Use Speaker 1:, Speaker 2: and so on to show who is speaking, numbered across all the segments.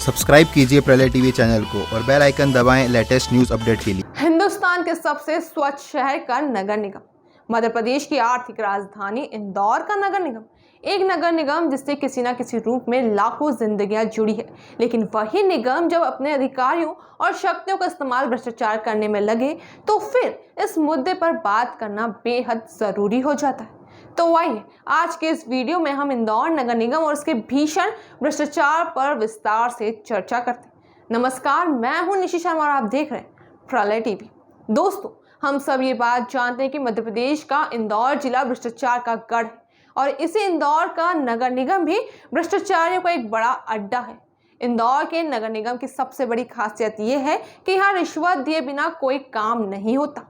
Speaker 1: Subscribe कीजिए प्रलय TV channel को और बेल आइकन दबाएं लेटेस्ट न्यूज अपडेट के लिए।
Speaker 2: हिंदुस्तान के सबसे स्वच्छ शहर का नगर निगम, मध्य प्रदेश की आर्थिक राजधानी इंदौर का नगर निगम, एक नगर निगम जिससे किसी न किसी रूप में लाखों जिंदगियां जुड़ी है। लेकिन वही निगम जब अपने अधिकारियों और शक्तियों का इस्तेमाल भ्रष्टाचार करने में लगे तो फिर इस मुद्दे पर बात करना बेहद जरूरी हो जाता है। तो आइए आज के इस वीडियो में हम इंदौर नगर निगम और उसके भीषण भ्रष्टाचार पर विस्तार से चर्चा करते हैं। नमस्कार, मैं हूं निशि शर्मा और आप देख रहे हैं प्रलय टीवी। दोस्तों, हम सब ये बात जानते हैं कि मध्य प्रदेश का इंदौर जिला भ्रष्टाचार का गढ़ है और इसी इंदौर का नगर निगम भी भ्रष्टाचारियों का एक बड़ा अड्डा है। इंदौर के नगर निगम की सबसे बड़ी खासियत यह है कि यहाँ रिश्वत दिए बिना कोई काम नहीं होता।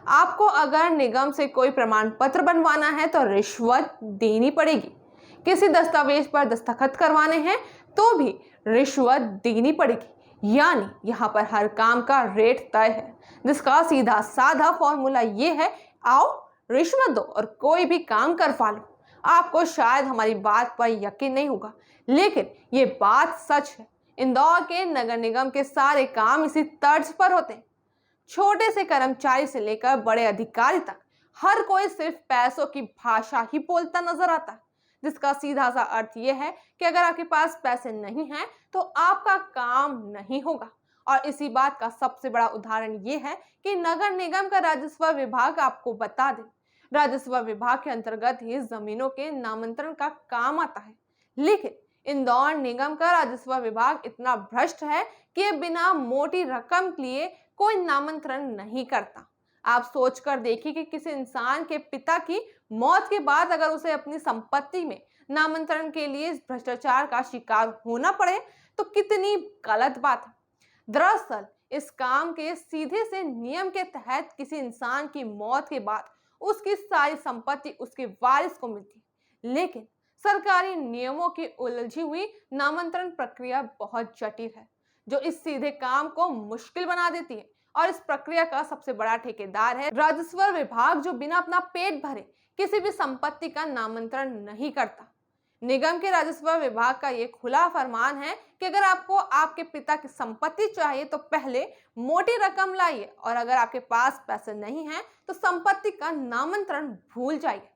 Speaker 2: आपको अगर निगम से कोई प्रमाण पत्र बनवाना है तो रिश्वत देनी पड़ेगी। किसी दस्तावेज पर दस्तखत करवाने हैं तो भी रिश्वत देनी पड़ेगी। यानी यहाँ पर हर काम का रेट तय है, जिसका सीधा साधा फॉर्मूला ये है, आओ रिश्वत दो और कोई भी काम करवा लो। आपको शायद हमारी बात पर यकीन नहीं होगा, लेकिन ये बात सच है। इंदौर के नगर निगम के सारे काम इसी तर्ज पर होते हैं। छोटे से कर्मचारी से लेकर बड़े अधिकारी तक हर कोई सिर्फ पैसों की भाषा ही बोलता नजर आता है, जिसका सीधा सा अर्थ यह है कि अगर आपके पास पैसे नहीं हैं तो आपका काम नहीं होगा। और इसी बात का सबसे बड़ा उदाहरण यह है कि नगर निगम का राजस्व विभाग, आपको बता दें, राजस्व विभाग के अंतर्गत ही जमीनों के नामांतरण का काम आता है। लेकिन इंदौर निगम का राजस्व विभाग इतना भ्रष्ट है कि बिना मोटी रकम लिए कोई नामांतरण नहीं करता। आप सोचकर देखिए कि किसी इंसान के पिता की मौत के बाद अगर उसे अपनी संपत्ति में नामांतरण के लिए इस भ्रष्टाचार का शिकार होना पड़े तो कितनी गलत बात है। दरअसल इस काम के सीधे से नियम के तहत किसी इंसान की मौत के बाद उसकी सारी संपत्ति उसके वारिस को मिलती है। लेकिन सरकारी नियमों की उलझी हुई नामांतरण प्रक्रिया बहुत जटिल है, जो इस सीधे काम को मुश्किल बना देती है। और इस प्रक्रिया का सबसे बड़ा ठेकेदार है राजस्व विभाग, जो बिना अपना पेट भरे किसी भी संपत्ति का नामांतरण नहीं करता। निगम के राजस्व विभाग का ये खुला फरमान है कि अगर आपको आपके पिता की संपत्ति चाहिए तो पहले मोटी रकम लाइए, और अगर आपके पास पैसे नहीं हैं तो संपत्ति का नामांतरण भूल जाइए।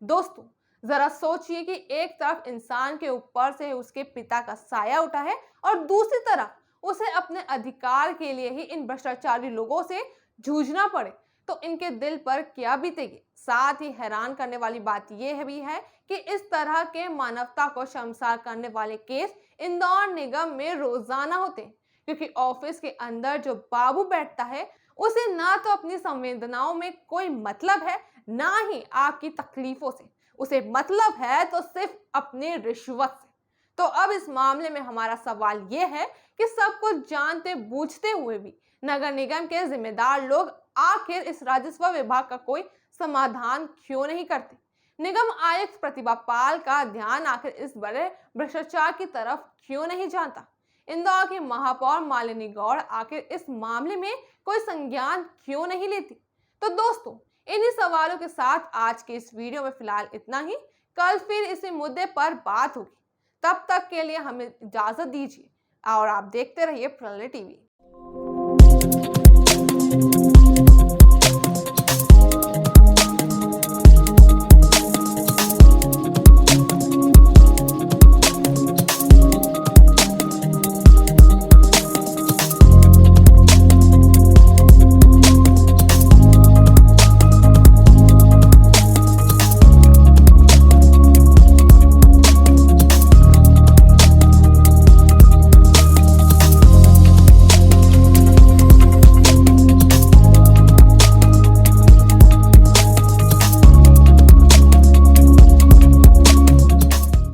Speaker 2: दोस्तों, जरा सोचिए कि एक तरफ इंसान के ऊपर से उसके पिता का साया उठा है और दूसरी तरफ उसे अपने अधिकार के लिए ही इन भ्रष्टाचारी लोगों से जूझना पड़े, तो इनके दिल पर क्या बीतेगी। साथ ही हैरान करने वाली बात यह भी है कि इस तरह के मानवता को शर्मसार करने वाले केस इंदौर निगम में रोजाना होते हैं, क्योंकि ऑफिस के अंदर जो बाबू बैठता है उसे ना तो अपनी संवेदनाओं में कोई मतलब है, ना ही आपकी तकलीफों से। उसे मतलब है तो सिर्फ अपनी रिश्वत से। तो अब इस मामले में हमारा सवाल यह है कि सब कुछ जानते बूझते हुए भी नगर निगम के जिम्मेदार लोग आखिर इस राजस्व विभाग का कोई समाधान क्यों नहीं करते। निगम आयुक्त प्रतिभा पाल का ध्यान आखिर इस बड़े भ्रष्टाचार की तरफ क्यों नहीं जाता। इंदौर की महापौर मालिनी गौड़ आखिर इस मामले में कोई संज्ञान क्यों नहीं लेती। तो दोस्तों, इन्हीं सवालों के साथ आज के इस वीडियो में फिलहाल इतना ही। कल फिर इसी मुद्दे पर बात होगी। तब तक के लिए हमें इजाजत दीजिए और आप देखते रहिए प्रलय टीवी।